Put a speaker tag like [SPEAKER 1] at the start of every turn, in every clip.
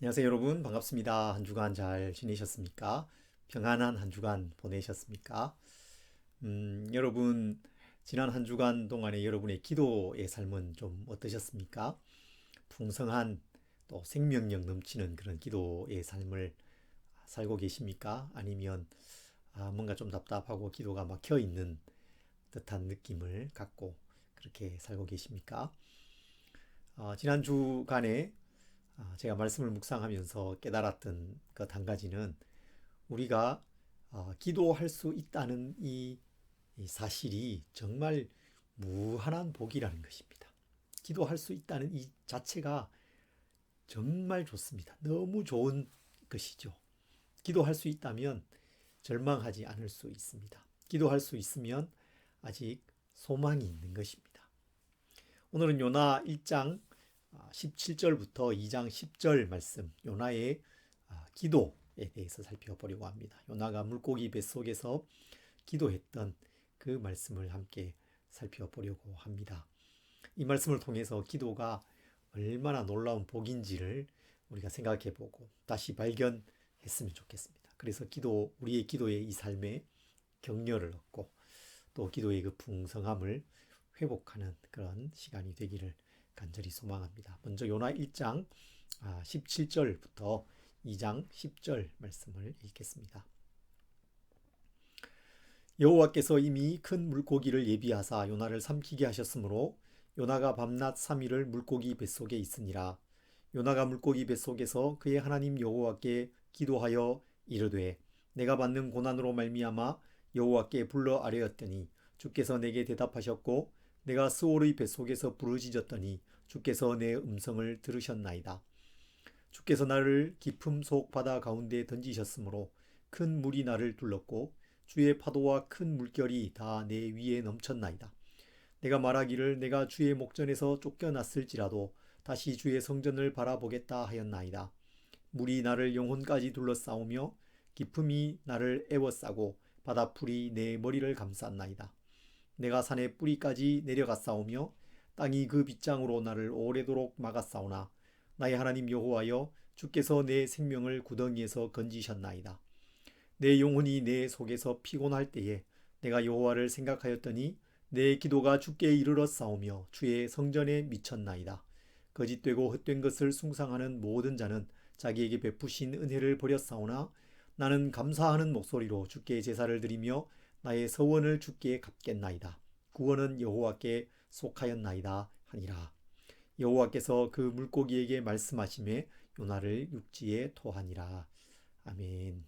[SPEAKER 1] 안녕하세요 여러분, 반갑습니다. 한 주간 잘 지내셨습니까? 평안한 한 주간 보내셨습니까? 여러분 지난 한 주간 동안에 여러분의 기도의 삶은 좀 어떠셨습니까? 풍성한 또 생명력 넘치는 그런 기도의 삶을 살고 계십니까? 아니면 뭔가 좀 답답하고 기도가 막혀 있는 듯한 느낌을 갖고 그렇게 살고 계십니까? 지난 주간에 제가 말씀을 묵상하면서 깨달았던 것 한 가지는 우리가 기도할 수 있다는 이 사실이 정말 무한한 복이라는 것입니다. 기도할 수 있다는 이 자체가 정말 좋습니다. 너무 좋은 것이죠. 기도할 수 있다면 절망하지 않을 수 있습니다. 기도할 수 있으면 아직 소망이 있는 것입니다. 오늘은 요나 1장 17절부터 2장 10절 말씀, 요나의 기도에 대해서 살펴보려고 합니다. 요나가 물고기 뱃속에서 기도했던 그 말씀을 함께 살펴보려고 합니다. 이 말씀을 통해서 기도가 얼마나 놀라운 복인지를 우리가 생각해 보고 다시 발견했으면 좋겠습니다. 그래서 우리의 기도의 이 삶에 격려를 얻고 또 기도의 그 풍성함을 회복하는 그런 시간이 되기를 간절히 소망합니다. 먼저 요나 1장 17절부터 2장 10절 말씀을 읽겠습니다. 여호와께서 이미 큰 물고기를 예비하사 요나를 삼키게 하셨으므로 요나가 밤낮 3일을 물고기 뱃속에 있으니라. 요나가 물고기 뱃속에서 그의 하나님 여호와께 기도하여 이르되 내가 받는 고난으로 말미암아 여호와께 불러 아뢰었더니 주께서 내게 대답하셨고 내가 스올의 뱃속에서 부르짖었더니 주께서 내 음성을 들으셨나이다. 주께서 나를 깊음 속 바다 가운데 던지셨으므로 큰 물이 나를 둘렀고 주의 파도와 큰 물결이 다 내 위에 넘쳤나이다. 내가 말하기를 내가 주의 목전에서 쫓겨났을지라도 다시 주의 성전을 바라보겠다 하였나이다. 물이 나를 영혼까지 둘러싸우며 깊음이 나를 에워싸고 바다풀이 내 머리를 감쌌나이다. 내가 산의 뿌리까지 내려갔사오며 땅이 그 빗장으로 나를 오래도록 막았사오나 나의 하나님 여호와여 주께서 내 생명을 구덩이에서 건지셨나이다. 내 영혼이 내 속에서 피곤할 때에 내가 여호와를 생각하였더니 내 기도가 주께 이르러 싸우며 주의 성전에 미쳤나이다. 거짓되고 헛된 것을 숭상하는 모든 자는 자기에게 베푸신 은혜를 버렸사오나 나는 감사하는 목소리로 주께 제사를 드리며 나의 서원을 주께 갚겠나이다. 구원은 여호와께 속하였나이다 하니라. 여호와께서 그 물고기에게 말씀하시매 요나를 육지에 토하니라. 아멘.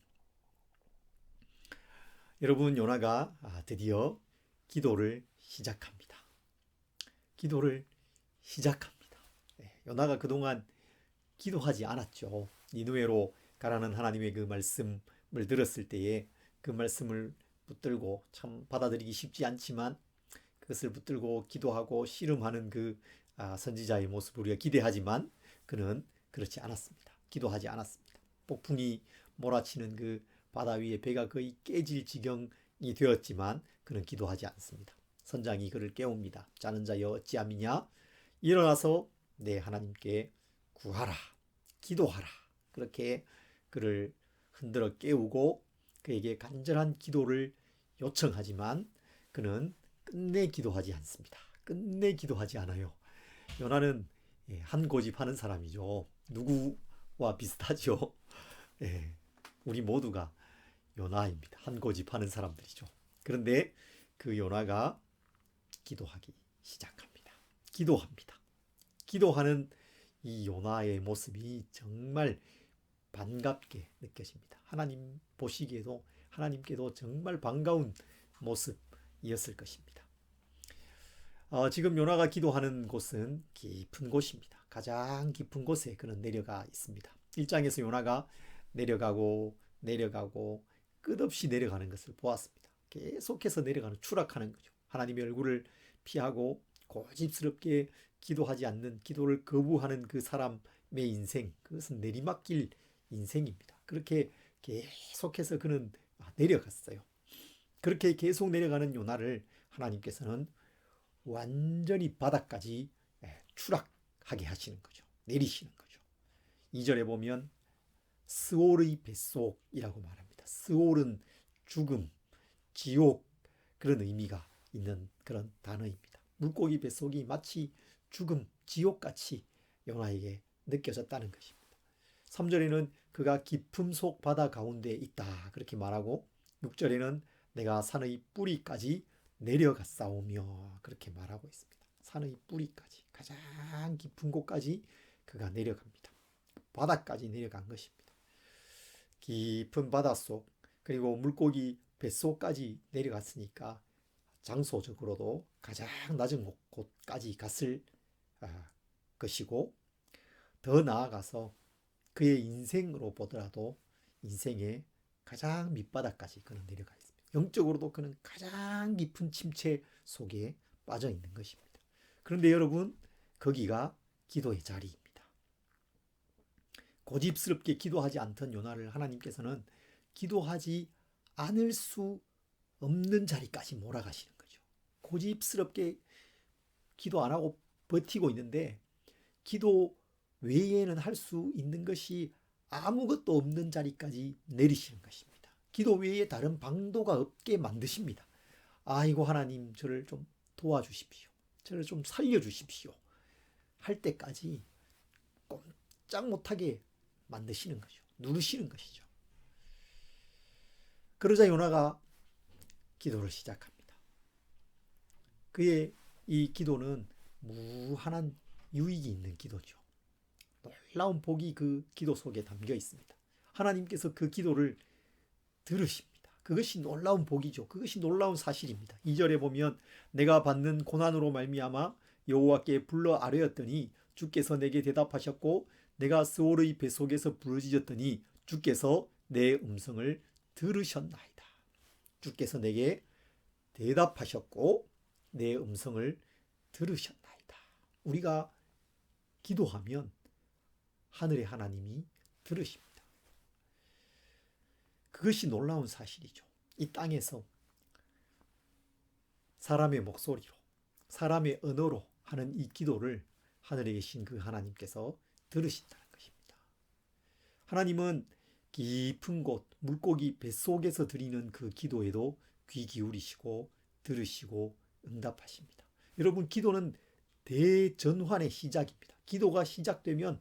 [SPEAKER 1] 여러분, 요나가 드디어 기도를 시작합니다. 기도를 시작합니다. 요나가 그동안 기도하지 않았죠. 니느웨로 가라는 하나님의 그 말씀을 들었을 때에 그 말씀을 붙들고 참 받아들이기 쉽지 않지만 그것을 붙들고 기도하고 씨름하는 그 선지자의 모습을 우리가 기대하지만 그는 그렇지 않았습니다. 기도하지 않았습니다. 폭풍이 몰아치는 그 바다 위에 배가 거의 깨질 지경이 되었지만 그는 기도하지 않습니다. 선장이 그를 깨웁니다. 자는 자여 어찌함이냐? 일어나서 내 하나님께 구하라. 기도하라. 그렇게 그를 흔들어 깨우고 그에게 간절한 기도를 요청하지만 그는 끝내 기도하지 않습니다. 끝내 기도하지 않아요. 요나는 한 고집 하는 사람이죠. 누구와 비슷하죠? 우리 모두가 요나입니다. 한 고집 하는 사람들이죠. 그런데 그 요나가 기도하기 시작합니다. 기도합니다. 기도하는 이 요나의 모습이 정말 반갑게 느껴집니다. 하나님 보시기에도 하나님께도 정말 반가운 모습이었을 것입니다. 지금 요나가 기도하는 곳은 깊은 곳입니다. 가장 깊은 곳에 그는 내려가 있습니다. 1장에서 요나가 내려가고 끝없이 내려가는 것을 보았습니다. 계속해서 내려가는 추락하는 거죠. 하나님의 얼굴을 피하고 고집스럽게 기도하지 않는 기도를 거부하는 그 사람의 인생, 그것은 내리막길 인생입니다. 그렇게 계속해서 그는 내려갔어요. 그렇게 계속 내려가는 요나를 하나님께서는 완전히 바닥까지 추락하게 하시는 거죠. 내리시는 거죠. 2절에 보면 스올의 뱃속이라고 말합니다. 스올은 죽음, 지옥 그런 의미가 있는 그런 단어입니다. 물고기 뱃속이 마치 죽음, 지옥같이 요나에게 느껴졌다는 것입니다. 3절에는 그가 깊음 속 바다 가운데 있다 그렇게 말하고 6절에는 내가 산의 뿌리까지 내려갔사오며 그렇게 말하고 있습니다. 산의 뿌리까지 가장 깊은 곳까지 그가 내려갑니다. 바다까지 내려간 것입니다. 깊은 바닷속 그리고 물고기 뱃속까지 내려갔으니까 장소적으로도 가장 낮은 곳까지 갔을 것이고 더 나아가서 그의 인생으로 보더라도 인생의 가장 밑바닥까지 그는 내려가 있습니다. 영적으로도 그는 가장 깊은 침체 속에 빠져 있는 것입니다. 그런데 여러분 거기가 기도의 자리입니다. 고집스럽게 기도하지 않던 요나를 하나님께서는 기도하지 않을 수 없는 자리까지 몰아가시는 거죠. 고집스럽게 기도 안 하고 버티고 있는데 기도 외에는 할 수 있는 것이 아무것도 없는 자리까지 내리시는 것입니다. 기도 외에 다른 방도가 없게 만드십니다. 아이고 하나님 저를 좀 도와주십시오. 저를 좀 살려주십시오. 할 때까지 꼼짝 못하게 만드시는 거죠. 누르시는 것이죠. 그러자 요나가 기도를 시작합니다. 그의 이 기도는 무한한 유익이 있는 기도죠. 놀라운 복이 그 기도 속에 담겨 있습니다. 하나님께서 그 기도를 들으십니다. 그것이 놀라운 복이죠. 그것이 놀라운 사실입니다. 2절에 보면 내가 받는 고난으로 말미암아 여호와께 불러 아뢰었더니 주께서 내게 대답하셨고 내가 스올의 뱃속에서 부르짖었더니 주께서 내 음성을 들으셨나이다. 주께서 내게 대답하셨고 내 음성을 들으셨나이다. 우리가 기도하면 하늘의 하나님이 들으십니다. 그것이 놀라운 사실이죠. 이 땅에서 사람의 목소리로 사람의 언어로 하는 이 기도를 하늘에 계신 그 하나님께서 들으신다는 것입니다. 하나님은 깊은 곳 물고기 뱃속에서 드리는 그 기도에도 귀 기울이시고 들으시고 응답하십니다. 여러분 기도는 대전환의 시작입니다. 기도가 시작되면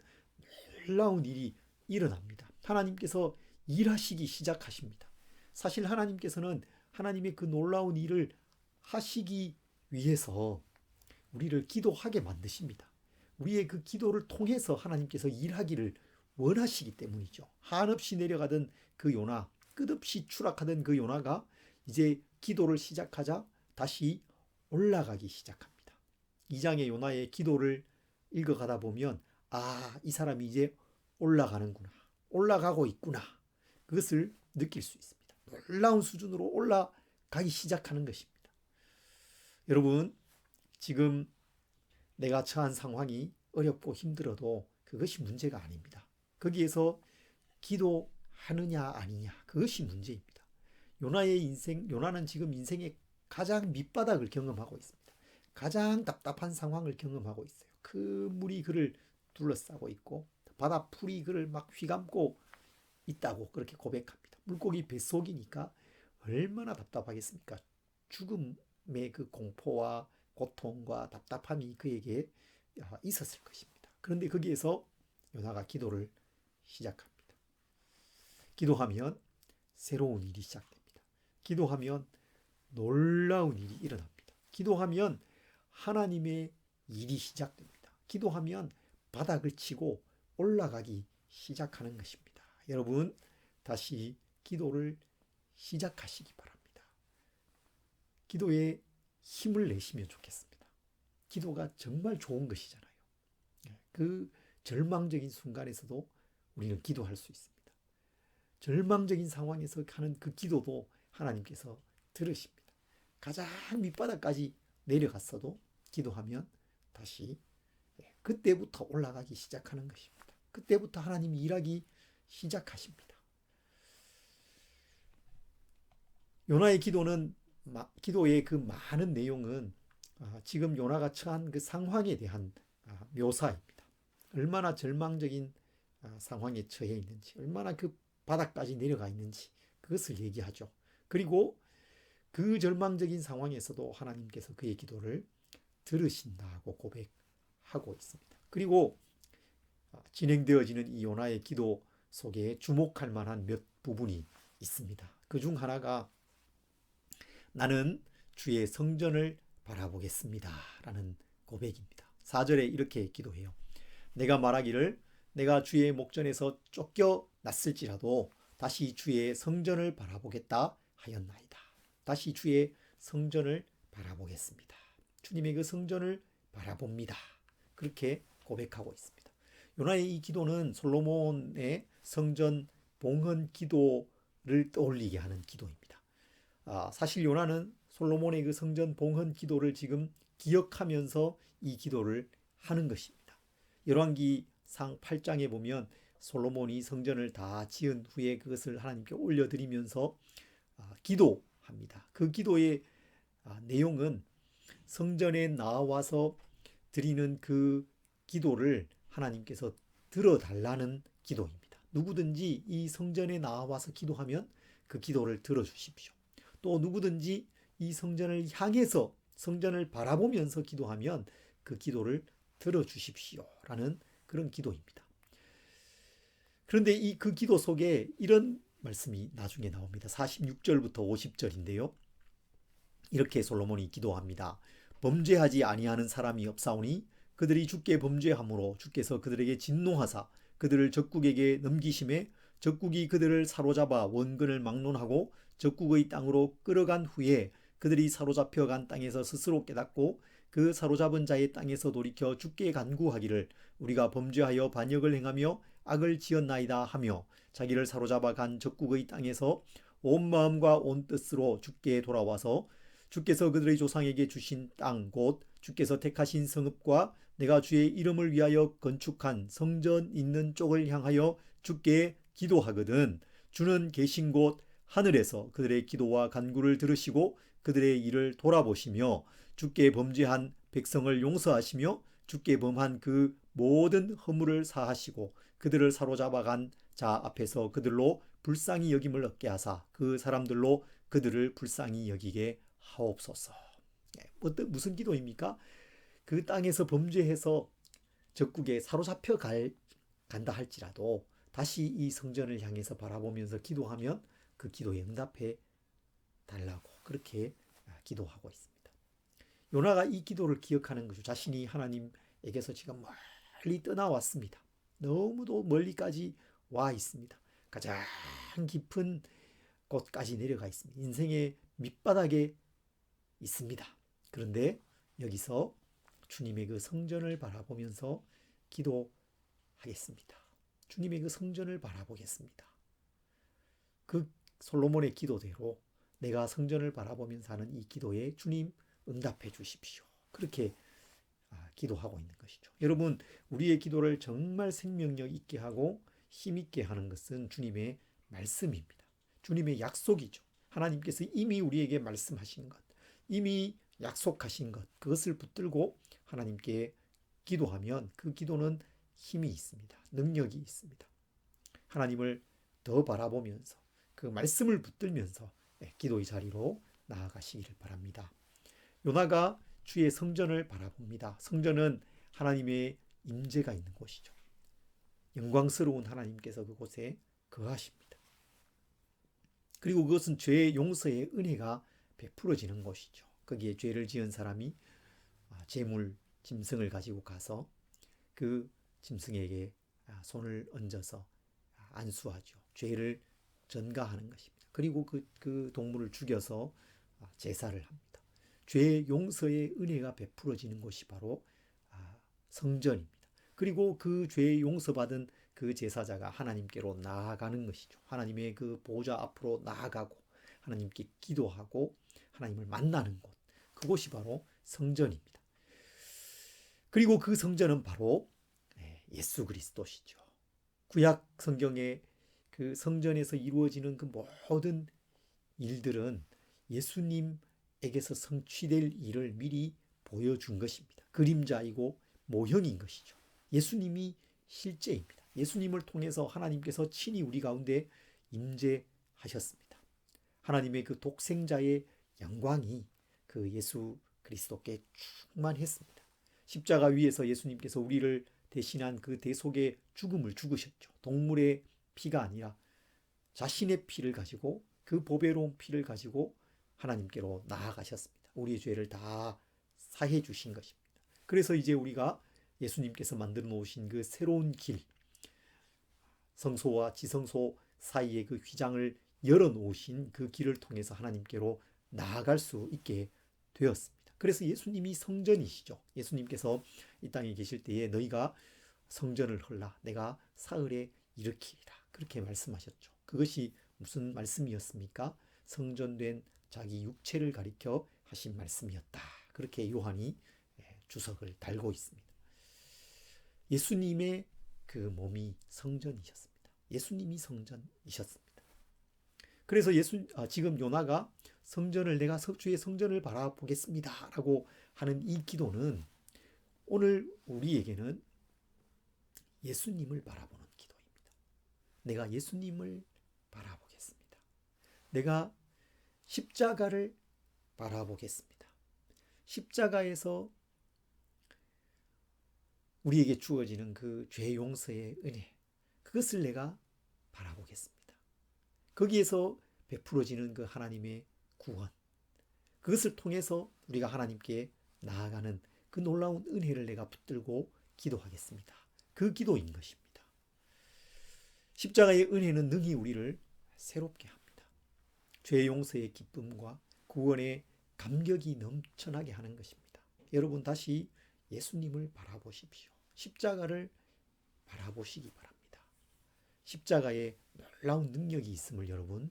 [SPEAKER 1] 놀라운 일이 일어납니다. 하나님께서 일하시기 시작하십니다. 사실 하나님께서는 하나님의 그 놀라운 일을 하시기 위해서 우리를 기도하게 만드십니다. 우리의 그 기도를 통해서 하나님께서 일하기를 원하시기 때문이죠. 한없이 내려가던 그 요나, 끝없이 추락하던 그 요나가 이제 기도를 시작하자 다시 올라가기 시작합니다. 2장의 요나의 기도를 읽어가다 보면 이 사람이 이제 올라가는구나. 올라가고 있구나. 그것을 느낄 수 있습니다. 놀라운 수준으로 올라가기 시작하는 것입니다. 여러분, 지금 내가 처한 상황이 어렵고 힘들어도 그것이 문제가 아닙니다. 거기에서 기도하느냐 아니냐 그것이 문제입니다. 요나는 지금 인생의 가장 밑바닥을 경험하고 있습니다. 가장 답답한 상황을 경험하고 있어요. 그 물이 그를 둘러싸고 있고 바다 풀이 그를 막 휘감고 있다고 그렇게 고백합니다. 물고기 뱃속이니까 얼마나 답답하겠습니까? 죽음의 그 공포와 고통과 답답함이 그에게 있었을 것입니다. 그런데 거기에서 요나가 기도를 시작합니다. 기도하면 새로운 일이 시작됩니다. 기도하면 놀라운 일이 일어납니다. 기도하면 하나님의 일이 시작됩니다. 기도하면 바닥을 치고 올라가기 시작하는 것입니다. 여러분, 다시 기도를 시작하시기 바랍니다. 기도에 힘을 내시면 좋겠습니다. 기도가 정말 좋은 것이잖아요. 그 절망적인 순간에서도 우리는 기도할 수 있습니다. 절망적인 상황에서 하는 그 기도도 하나님께서 들으십니다. 가장 밑바닥까지 내려갔어도 기도하면 다시 그때부터 올라가기 시작하는 것입니다. 그때부터 하나님이 일하기 시작하십니다. 요나의 기도의 그 많은 내용은 지금 요나가 처한 그 상황에 대한 묘사입니다. 얼마나 절망적인 상황에 처해 있는지, 얼마나 그 바닥까지 내려가 있는지 그것을 얘기하죠. 그리고 그 절망적인 상황에서도 하나님께서 그의 기도를 들으신다고 고백하고 있습니다. 그리고 진행되어지는 이 요나의 기도 속에 주목할 만한 몇 부분이 있습니다. 그 중 하나가 나는 주의 성전을 바라보겠습니다 라는 고백입니다. 4절에 이렇게 기도해요. 내가 말하기를 내가 주의 목전에서 쫓겨났을지라도 다시 주의 성전을 바라보겠다 하였나이다. 다시 주의 성전을 바라보겠습니다. 주님의 그 성전을 바라봅니다. 그렇게 고백하고 있습니다. 요나의 이 기도는 솔로몬의 성전 봉헌 기도를 떠올리게 하는 기도입니다. 사실 요나는 솔로몬의 그 성전 봉헌 기도를 지금 기억하면서 이 기도를 하는 것입니다. 열왕기상 8장에 보면 솔로몬이 성전을 다 지은 후에 그것을 하나님께 올려드리면서 기도합니다. 그 기도의 내용은 성전에 나와서 드리는 그 기도를 하나님께서 들어달라는 기도입니다. 누구든지 이 성전에 나와서 기도하면 그 기도를 들어주십시오. 또 누구든지 이 성전을 향해서 성전을 바라보면서 기도하면 그 기도를 들어주십시오 라는 그런 기도입니다. 그런데 이 그 기도 속에 이런 말씀이 나중에 나옵니다. 46절부터 50절인데요. 이렇게 솔로몬이 기도합니다. 범죄하지 아니하는 사람이 없사오니 그들이 주께 범죄함으로 주께서 그들에게 진노하사 그들을 적국에게 넘기심에 적국이 그들을 사로잡아 원근을 막론하고 적국의 땅으로 끌어간 후에 그들이 사로잡혀 간 땅에서 스스로 깨닫고 그 사로잡은 자의 땅에서 돌이켜 주께 간구하기를 우리가 범죄하여 반역을 행하며 악을 지었나이다 하며 자기를 사로잡아 간 적국의 땅에서 온 마음과 온 뜻으로 주께 돌아와서 주께서 그들의 조상에게 주신 땅 곧 주께서 택하신 성읍과 내가 주의 이름을 위하여 건축한 성전 있는 쪽을 향하여 주께 기도하거든 주는 계신 곳 하늘에서 그들의 기도와 간구를 들으시고 그들의 일을 돌아보시며 주께 범죄한 백성을 용서하시며 주께 범한 그 모든 허물을 사하시고 그들을 사로잡아 간 자 앞에서 그들로 불쌍히 여김을 얻게 하사 그 사람들로 그들을 불쌍히 여기게 하옵소서. 무슨 기도입니까? 그 땅에서 범죄해서 적국에 사로잡혀 간다 할지라도 다시 이 성전을 향해서 바라보면서 기도하면 그 기도에 응답해 달라고 그렇게 기도하고 있습니다. 요나가 이 기도를 기억하는 거죠. 자신이 하나님에게서 지금 멀리 떠나왔습니다. 너무도 멀리까지 와 있습니다. 가장 깊은 곳까지 내려가 있습니다. 인생의 밑바닥에 있습니다. 그런데 여기서 주님의 그 성전을 바라보면서 기도하겠습니다. 주님의 그 성전을 바라보겠습니다. 그 솔로몬의 기도대로 내가 성전을 바라보면서 하는 이 기도에 주님 응답해 주십시오. 그렇게 기도하고 있는 것이죠. 여러분, 우리의 기도를 정말 생명력 있게 하고 힘 있게 하는 것은 주님의 말씀입니다. 주님의 약속이죠. 하나님께서 이미 우리에게 말씀하신 것, 이미 약속하신 것, 그것을 붙들고 하나님께 기도하면 그 기도는 힘이 있습니다. 능력이 있습니다. 하나님을 더 바라보면서 그 말씀을 붙들면서 기도의 자리로 나아가시기를 바랍니다. 요나가 주의 성전을 바라봅니다. 성전은 하나님의 임재가 있는 곳이죠. 영광스러운 하나님께서 그곳에 거하십니다. 그리고 그것은 죄의 용서의 은혜가 베풀어지는 곳이죠. 거기에 죄를 지은 사람이 제물, 짐승을 가지고 가서 그 짐승에게 손을 얹어서 안수하죠. 죄를 전가하는 것입니다. 그리고 그 동물을 죽여서 제사를 합니다. 죄의 용서의 은혜가 베풀어지는 곳이 바로 성전입니다. 그리고 그 죄의 용서받은 그 제사자가 하나님께로 나아가는 것이죠. 하나님의 그 보좌 앞으로 나아가고 하나님께 기도하고 하나님을 만나는 곳, 그곳이 바로 성전입니다. 그리고 그 성전은 바로 예수 그리스도시죠. 구약 성경의 그 성전에서 이루어지는 그 모든 일들은 예수님에게서 성취될 일을 미리 보여준 것입니다. 그림자이고 모형인 것이죠. 예수님이 실제입니다. 예수님을 통해서 하나님께서 친히 우리 가운데 임재하셨습니다. 하나님의 그 독생자의 영광이 그 예수 그리스도께 충만했습니다. 십자가 위에서 예수님께서 우리를 대신한 그 대속의 죽음을 죽으셨죠. 동물의 피가 아니라 자신의 피를 가지고, 그 보배로운 피를 가지고 하나님께로 나아가셨습니다. 우리의 죄를 다 사해 주신 것입니다. 그래서 이제 우리가 예수님께서 만들어 놓으신 그 새로운 길, 성소와 지성소 사이의 그 휘장을 열어 놓으신 그 길을 통해서 하나님께로 나아갈 수 있게 되었습니다. 그래서 예수님이 성전이시죠. 예수님께서 이 땅에 계실 때에 너희가 성전을 헐라 내가 사흘에 일으키리라, 그렇게 말씀하셨죠. 그것이 무슨 말씀이었습니까? 성전된 자기 육체를 가리켜 하신 말씀이었다. 그렇게 요한이 주석을 달고 있습니다. 예수님의 그 몸이 성전이셨습니다. 예수님이 성전이셨습니다. 그래서 지금 요나가 성전을, 내가 주의 성전을 바라보겠습니다 라고 하는 이 기도는 오늘 우리에게는 예수님을 바라보는 기도입니다. 내가 예수님을 바라보겠습니다. 내가 십자가를 바라보겠습니다. 십자가에서 우리에게 주어지는 그 죄 용서의 은혜, 그것을 내가 바라보겠습니다. 거기에서 베풀어지는 그 하나님의 구원, 그것을 통해서 우리가 하나님께 나아가는 그 놀라운 은혜를 내가 붙들고 기도하겠습니다. 그 기도인 것입니다. 십자가의 은혜는 능히 우리를 새롭게 합니다. 죄 용서의 기쁨과 구원의 감격이 넘쳐나게 하는 것입니다. 여러분 다시 예수님을 바라보십시오. 십자가를 바라보시기 바랍니다. 십자가에 놀라운 능력이 있음을 여러분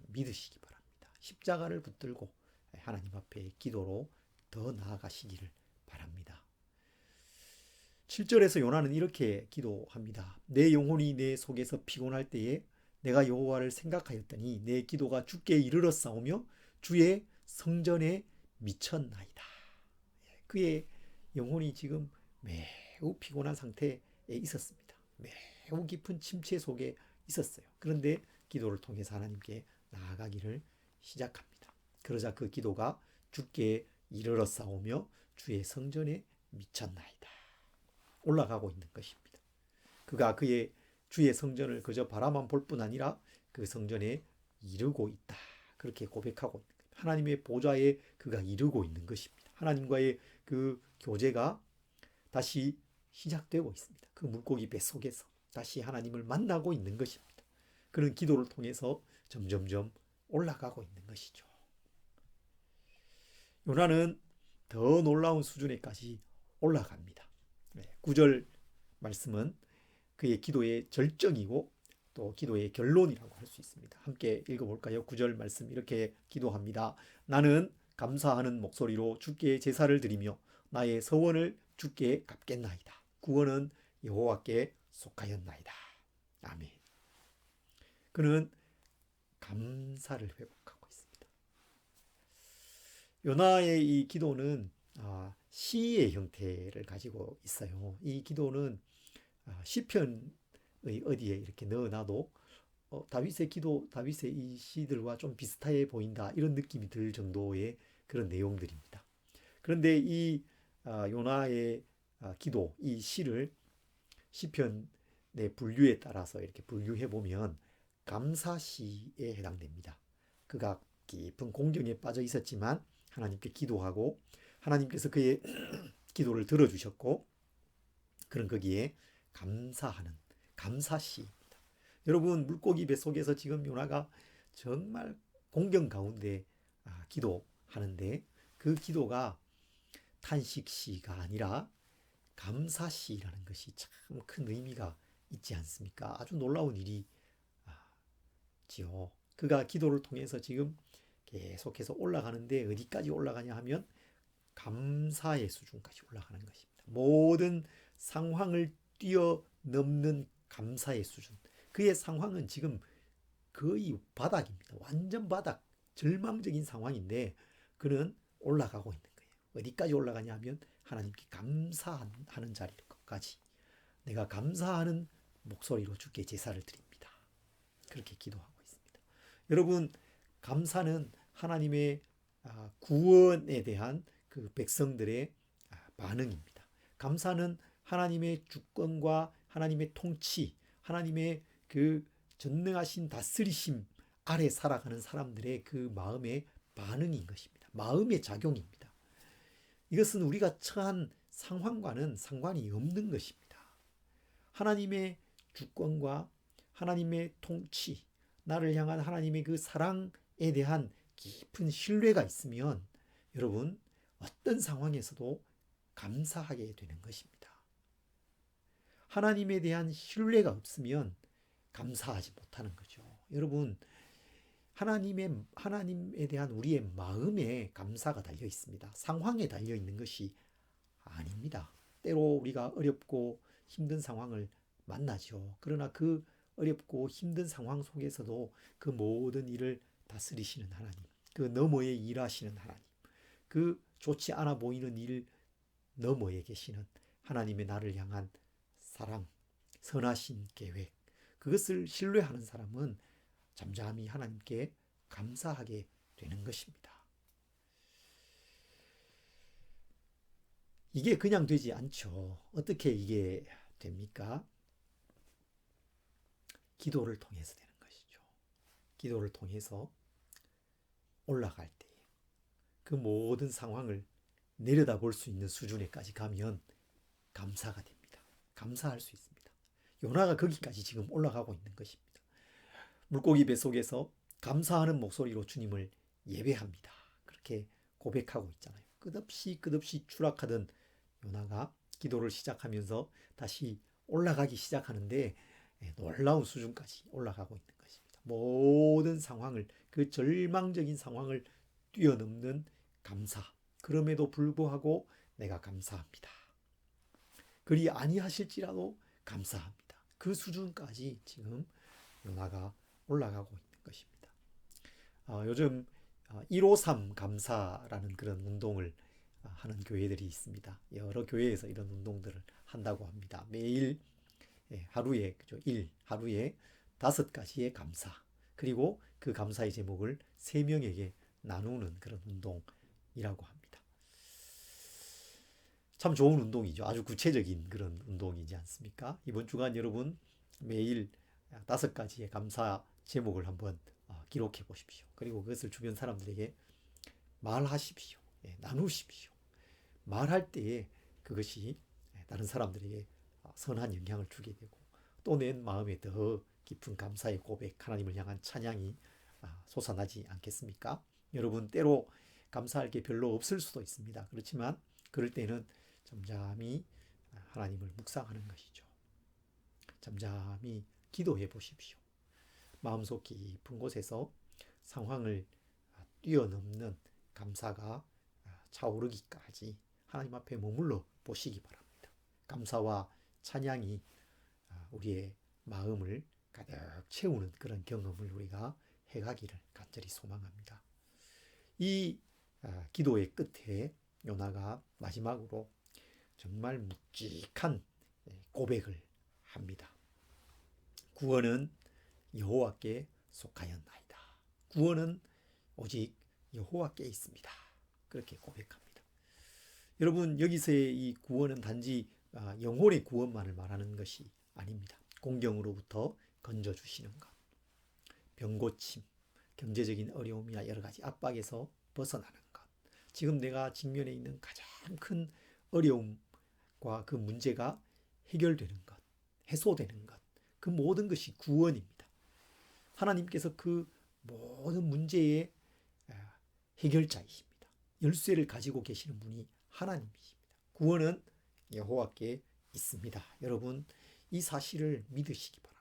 [SPEAKER 1] 믿으시기 바랍니다. 십자가를 붙들고 하나님 앞에 기도로 더 나아가시기를 바랍니다. 7절에서 요나는 이렇게 기도합니다. 내 영혼이 내 속에서 피곤할 때에 내가 여호와를 생각하였더니 내 기도가 주께 이르렀사오며 주의 성전에 미쳤나이다. 그의 영혼이 지금 매우 피곤한 상태에 있었습니다. 매우 깊은 침체 속에 있었어요. 그런데 기도를 통해서 하나님께 나아가기를 시작합니다. 그러자 그 기도가 주께 이르렀사오며 주의 성전에 미쳤나이다. 올라가고 있는 것입니다. 그가 그의 주의 성전을 그저 바라만 볼 뿐 아니라 그 성전에 이르고 있다. 그렇게 고백하고 있는 겁니다. 하나님의 보좌에 그가 이르고 있는 것입니다. 하나님과의 그 교제가 다시 시작되고 있습니다. 그 물고기 뱃속에서 다시 하나님을 만나고 있는 것입니다. 그런 기도를 통해서 점점점 올라가고 있는 것이죠. 요나는 더 놀라운 수준에까지 올라갑니다. 9절 말씀은 그의 기도의 절정이고 또 기도의 결론이라고 할 수 있습니다. 함께 읽어볼까요? 9절 말씀 이렇게 기도합니다. 나는 감사하는 목소리로 주께 제사를 드리며 나의 서원을 주께 갚겠나이다. 구원은 여호와께 속하였나이다. 아멘. 그는 감사를 회복하고 있습니다. 요나의 이 기도는 시의 형태를 가지고 있어요. 이 기도는 시편의 어디에 이렇게 넣어놔도 다윗의 기도, 다윗의 이 시들과 좀 비슷해 보인다, 이런 느낌이 들 정도의 그런 내용들입니다. 그런데 이 요나의 기도, 이 시를 시편의 분류에 따라서 이렇게 분류해 보면 감사시에 해당됩니다. 그가 깊은 공경에 빠져 있었지만 하나님께 기도하고 하나님께서 그의 기도를 들어주셨고, 그런 거기에 감사하는 감사시입니다. 여러분, 물고기 뱃속에서 지금 요나가 정말 공경 가운데 기도하는데 그 기도가 탄식시가 아니라 감사시라는 것이 참 큰 의미가 있지 않습니까? 아주 놀라운 일이지요. 그가 기도를 통해서 지금 계속해서 올라가는데 어디까지 올라가냐 하면 감사의 수준까지 올라가는 것입니다. 모든 상황을 뛰어넘는 감사의 수준. 그의 상황은 지금 거의 바닥입니다. 완전 바닥, 절망적인 상황인데 그는 올라가고 있는 거예요. 어디까지 올라가냐 하면 하나님께 감사하는 자리까지, 내가 감사하는 목소리로 주께 제사를 드립니다. 그렇게 기도하고 있습니다. 여러분, 감사는 하나님의 구원에 대한 그 백성들의 반응입니다. 감사는 하나님의 주권과 하나님의 통치, 하나님의 그 전능하신 다스리심 아래 살아가는 사람들의 그 마음의 반응인 것입니다. 마음의 작용입니다. 이것은 우리가 처한 상황과는 상관이 없는 것입니다. 하나님의 주권과 하나님의 통치, 나를 향한 하나님의 그 사랑에 대한 깊은 신뢰가 있으면 여러분, 어떤 상황에서도 감사하게 되는 것입니다. 하나님에 대한 신뢰가 없으면 감사하지 못하는 거죠. 여러분, 하나님에 대한 우리의 마음에 감사가 달려 있습니다. 상황에 달려 있는 것이 아닙니다. 때로 우리가 어렵고 힘든 상황을 만나죠. 그러나 그 어렵고 힘든 상황 속에서도 그 모든 일을 다스리시는 하나님, 그 너머에 일하시는 하나님, 그 좋지 않아 보이는 일 너머에 계시는 하나님의 나를 향한 사랑, 선하신 계획, 그것을 신뢰하는 사람은 잠잠히 하나님께 감사하게 되는 것입니다. 이게 그냥 되지 않죠. 어떻게 이게 됩니까? 기도를 통해서 되는 것이죠. 기도를 통해서 올라갈 때 그 모든 상황을 내려다볼 수 있는 수준에까지 가면 감사가 됩니다. 감사할 수 있습니다. 요나가 거기까지 지금 올라가고 있는 것입니다. 물고기 뱃속에서 감사하는 목소리로 주님을 예배합니다. 그렇게 고백하고 있잖아요. 끝없이 추락하던 요나가 기도를 시작하면서 다시 올라가기 시작하는데 놀라운 수준까지 올라가고 있는 것입니다. 모든 상황을, 그 절망적인 상황을 뛰어넘는 감사. 그럼에도 불구하고 내가 감사합니다. 그리 아니하실지라도 감사합니다. 그 수준까지 지금 요나가 올라가고 있는 것입니다. 요즘 153 감사라는 그런 운동을 하는 교회들이 있습니다. 여러 교회에서 이런 운동들을 한다고 합니다. 매일 하루에 하루에 5가지의 감사, 그리고 그 감사의 제목을 3명에게 나누는 그런 운동이라고 합니다. 참 좋은 운동이죠. 아주 구체적인 그런 운동이지 않습니까? 이번 주간 여러분 매일 5가지의 감사 제목을 한번 기록해 보십시오. 그리고 그것을 주변 사람들에게 말하십시오. 나누십시오. 말할 때에 그것이 다른 사람들에게 선한 영향을 주게 되고 또 내 마음에 더 깊은 감사의 고백, 하나님을 향한 찬양이 솟아나지 않겠습니까? 여러분, 때로 감사할 게 별로 없을 수도 있습니다. 그렇지만 그럴 때는 잠잠히 하나님을 묵상하는 것이죠. 잠잠히 기도해 보십시오. 마음속 깊은 곳에서 상황을 뛰어넘는 감사가 차오르기까지 하나님 앞에 머물러 보시기 바랍니다. 감사와 찬양이 우리의 마음을 가득 채우는 그런 경험을 우리가 해가기를 간절히 소망합니다. 이 기도의 끝에 요나가 마지막으로 정말 묵직한 고백을 합니다. 구원은 여호와께 속하였나이다. 구원은 오직 여호와께 있습니다. 그렇게 고백합니다. 여러분, 여기서의 이 구원은 단지 영혼의 구원만을 말하는 것이 아닙니다. 공경으로부터 건져주시는 것, 병고침, 경제적인 어려움이나 여러 가지 압박에서 벗어나는 것, 지금 내가 직면해 있는 가장 큰 어려움과 그 문제가 해결되는 것, 해소되는 것, 그 모든 것이 구원입니다. 하나님께서 그 모든 문제의 해결자이십니다. 열쇠를 가지고 계시는 분이 하나님이십니다. 구원은 여호와께 있습니다. 여러분, 이 사실을 믿으시기 바랍니다.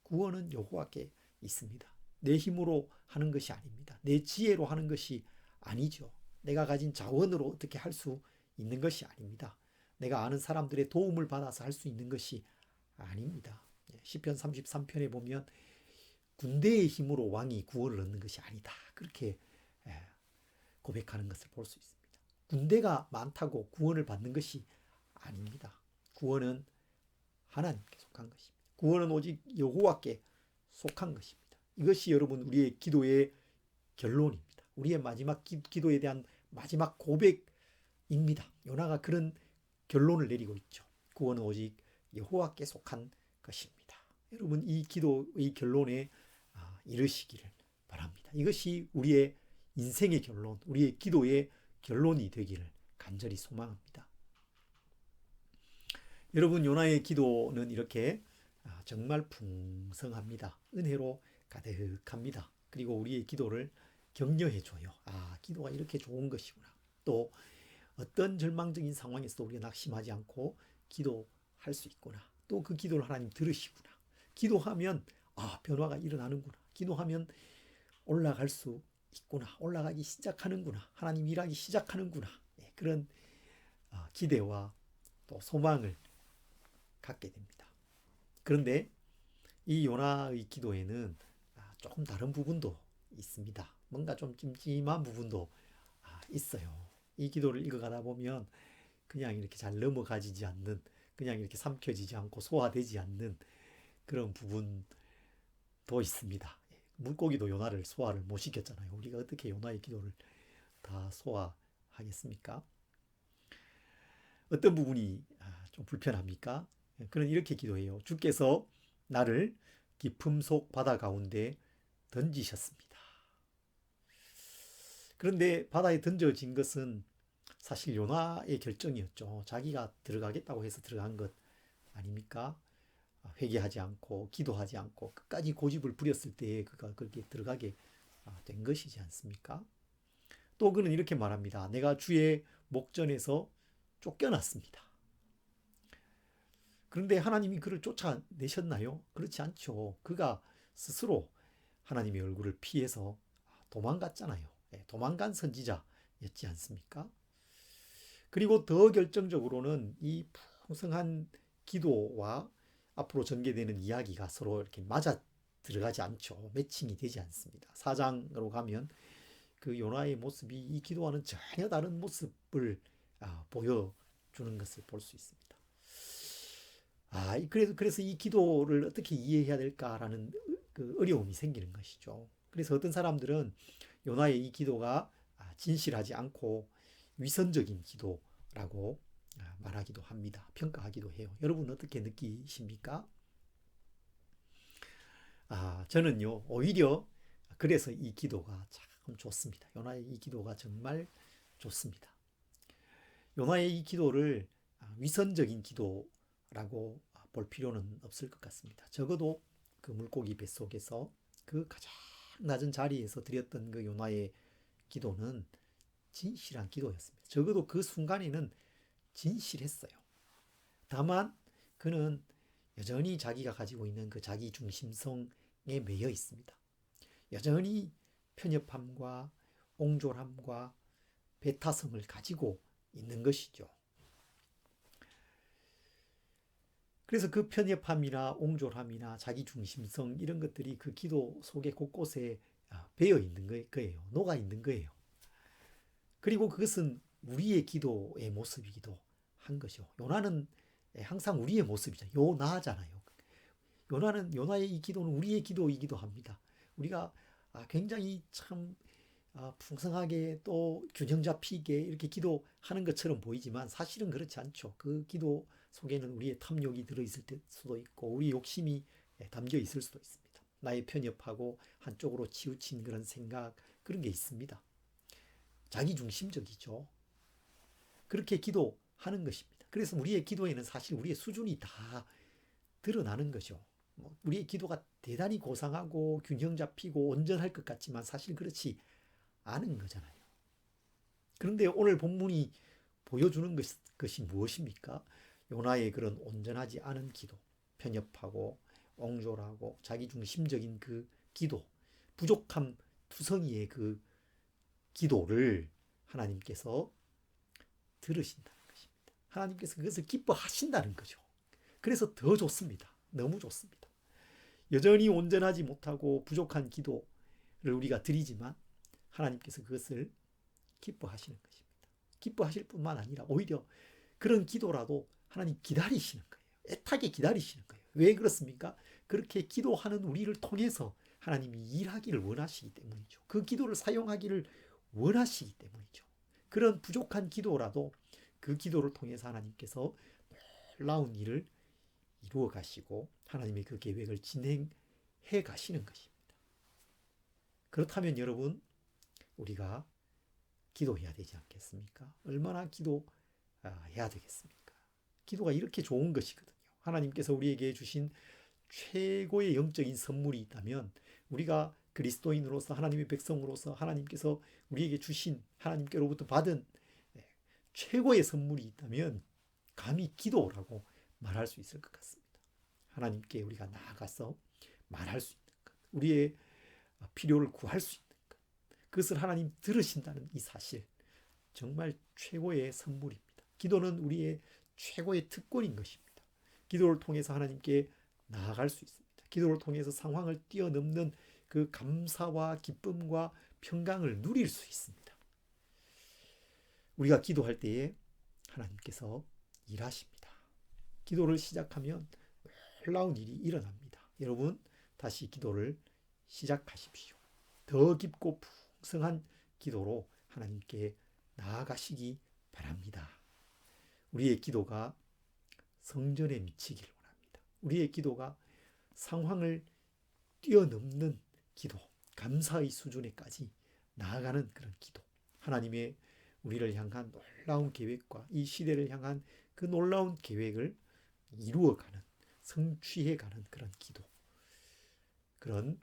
[SPEAKER 1] 구원은 여호와께 있습니다. 내 힘으로 하는 것이 아닙니다. 내 지혜로 하는 것이 아니죠. 내가 가진 자원으로 어떻게 할 수 있는 것이 아닙니다. 내가 아는 사람들의 도움을 받아서 할 수 있는 것이 아닙니다. 시편 33편에 보면 군대의 힘으로 왕이 구원을 얻는 것이 아니다. 그렇게 고백하는 것을 볼 수 있습니다. 군대가 많다고 구원을 받는 것이 아닙니다. 구원은 하나님께 속한 것입니다. 구원은 오직 여호와께 속한 것입니다. 이것이 여러분 우리의 기도의 결론입니다. 우리의 마지막 기도에 대한 마지막 고백입니다. 요나가 그런 결론을 내리고 있죠. 구원은 오직 여호와께 속한 것입니다. 여러분 이 기도의 결론에 이르시기를 바랍니다. 이것이 우리의 인생의 결론, 우리의 기도의 결론이 되기를 간절히 소망합니다. 여러분 요나의 기도는 이렇게 정말 풍성합니다. 은혜로 가득합니다. 그리고 우리의 기도를 격려해줘요. 기도가 이렇게 좋은 것이구나. 또 어떤 절망적인 상황에서도 우리가 낙심하지 않고 기도할 수 있구나. 또 그 기도를 하나님 들으시구나. 기도하면 변화가 일어나는구나. 기도하면 올라갈 수 있구나. 올라가기 시작하는구나. 하나님 일하기 시작하는구나. 그런 기대와 또 소망을 갖게 됩니다. 그런데 이 요나의 기도에는 조금 다른 부분도 있습니다. 뭔가 좀 찜찜한 부분도 있어요. 이 기도를 읽어가다 보면 그냥 이렇게 잘 넘어가지지 않는, 그냥 이렇게 삼켜지지 않고 소화되지 않는 그런 부분도 있습니다. 물고기도 요나를 소화를 못 시켰잖아요. 우리가 어떻게 요나의 기도를 다 소화하겠습니까? 어떤 부분이 좀 불편합니까? 그는 이렇게 기도해요. 주께서 나를 깊음 속 바다 가운데 던지셨습니다. 그런데 바다에 던져진 것은 사실 요나의 결정이었죠. 자기가 들어가겠다고 해서 들어간 것 아닙니까? 회개하지 않고 기도하지 않고 끝까지 고집을 부렸을 때에 그가 그렇게 들어가게 된 것이지 않습니까? 또 그는 이렇게 말합니다. 내가 주의 목전에서 쫓겨났습니다. 그런데 하나님이 그를 쫓아내셨나요? 그렇지 않죠. 그가 스스로 하나님의 얼굴을 피해서 도망갔잖아요. 도망간 선지자였지 않습니까? 그리고 더 결정적으로는 이 풍성한 기도와 앞으로 전개되는 이야기가 서로 이렇게 맞아 들어가지 않죠. 매칭이 되지 않습니다. 4장으로 가면 그 요나의 모습이 이 기도와는 전혀 다른 모습을 보여주는 것을 볼 수 있습니다. 그래서 이 기도를 어떻게 이해해야 될까라는 그 어려움이 생기는 것이죠. 그래서 어떤 사람들은 요나의 이 기도가 진실하지 않고 위선적인 기도라고 말하기도 합니다. 평가하기도 해요. 여러분 어떻게 느끼십니까? 저는요, 오히려 그래서 이 기도가 참 좋습니다. 요나의 이 기도가 정말 좋습니다. 요나의 이 기도를 위선적인 기도라고 볼 필요는 없을 것 같습니다. 적어도 그 물고기 뱃속에서 그 가장 낮은 자리에서 드렸던 그 요나의 기도는 진실한 기도였습니다. 적어도 그 순간에는 진실했어요. 다만 그는 여전히 자기가 가지고 있는 그 자기 중심성에 매여 있습니다. 여전히 편협함과 옹졸함과 배타성을 가지고 있는 것이죠. 그래서 그 편협함이나 옹졸함이나 자기 중심성 이런 것들이 그 기도 속에 곳곳에 배어 있는 거예요. 녹아 있는 거예요. 그리고 그것은 우리의 기도의 모습이기도 한 것이요. 요나는 항상 우리의 모습이죠. 요나잖아요. 요나의 이 기도는 우리의 기도이기도 합니다. 우리가 굉장히 참 풍성하게 또 균형 잡히게 이렇게 기도하는 것처럼 보이지만 사실은 그렇지 않죠. 그 기도 속에는 우리의 탐욕이 들어있을 수도 있고 우리 욕심이 담겨 있을 수도 있습니다. 나의 편협하고 한쪽으로 치우친 그런 생각 그런 게 있습니다. 자기중심적이죠. 그렇게 기도하는 것입니다. 그래서 우리의 기도에는 사실 우리의 수준이 다 드러나는 거죠. 우리의 기도가 대단히 고상하고 균형 잡히고 온전할 것 같지만 사실 그렇지 않은 거잖아요. 그런데 오늘 본문이 보여주는 것이 무엇입니까? 요나의 그런 온전하지 않은 기도, 편협하고 옹졸하고 자기중심적인 그 기도, 부족함 투성이의 그 기도를 하나님께서 들으신다는 것입니다. 하나님께서 그것을 기뻐하신다는 거죠. 그래서 더 좋습니다. 너무 좋습니다. 여전히 온전하지 못하고 부족한 기도를 우리가 드리지만 하나님께서 그것을 기뻐하시는 것입니다. 기뻐하실 뿐만 아니라 오히려 그런 기도라도 하나님 기다리시는 거예요. 애타게 기다리시는 거예요. 왜 그렇습니까? 그렇게 기도하는 우리를 통해서 하나님이 일하기를 원하시기 때문이죠. 그 기도를 사용하기를 원하시기 때문이죠. 그런 부족한 기도라도 그 기도를 통해서 하나님께서 놀라운 일을 이루어 가시고 하나님의 그 계획을 진행해 가시는 것입니다. 그렇다면 여러분, 우리가 기도해야 되지 않겠습니까? 얼마나 기도해야 되겠습니까? 기도가 이렇게 좋은 것이거든요. 하나님께서 우리에게 주신 최고의 영적인 선물이 있다면 우리가 그리스도인으로서 하나님의 백성으로서 하나님께서 우리에게 주신 하나님께로부터 받은 최고의 선물이 있다면 감히 기도라고 말할 수 있을 것 같습니다. 하나님께 우리가 나아가서 말할 수 있는 것, 우리의 필요를 구할 수 있는 것, 그것을 하나님 들으신다는 이 사실, 정말 최고의 선물입니다. 기도는 우리의 최고의 특권인 것입니다. 기도를 통해서 하나님께 나아갈 수 있습니다. 기도를 통해서 상황을 뛰어넘는 그 감사와 기쁨과 평강을 누릴 수 있습니다. 우리가 기도할 때에 하나님께서 일하십니다. 기도를 시작하면 놀라운 일이 일어납니다. 여러분, 다시 기도를 시작하십시오. 더 깊고 풍성한 기도로 하나님께 나아가시기 바랍니다. 우리의 기도가 성전에 미치기를 원합니다. 우리의 기도가 상황을 뛰어넘는 기도, 감사의 수준에까지 나아가는 그런 기도, 하나님의 우리를 향한 놀라운 계획과 이 시대를 향한 그 놀라운 계획을 이루어가는, 성취해가는 그런 기도, 그런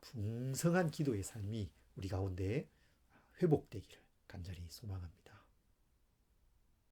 [SPEAKER 1] 풍성한 기도의 삶이 우리 가운데 회복되기를 간절히 소망합니다.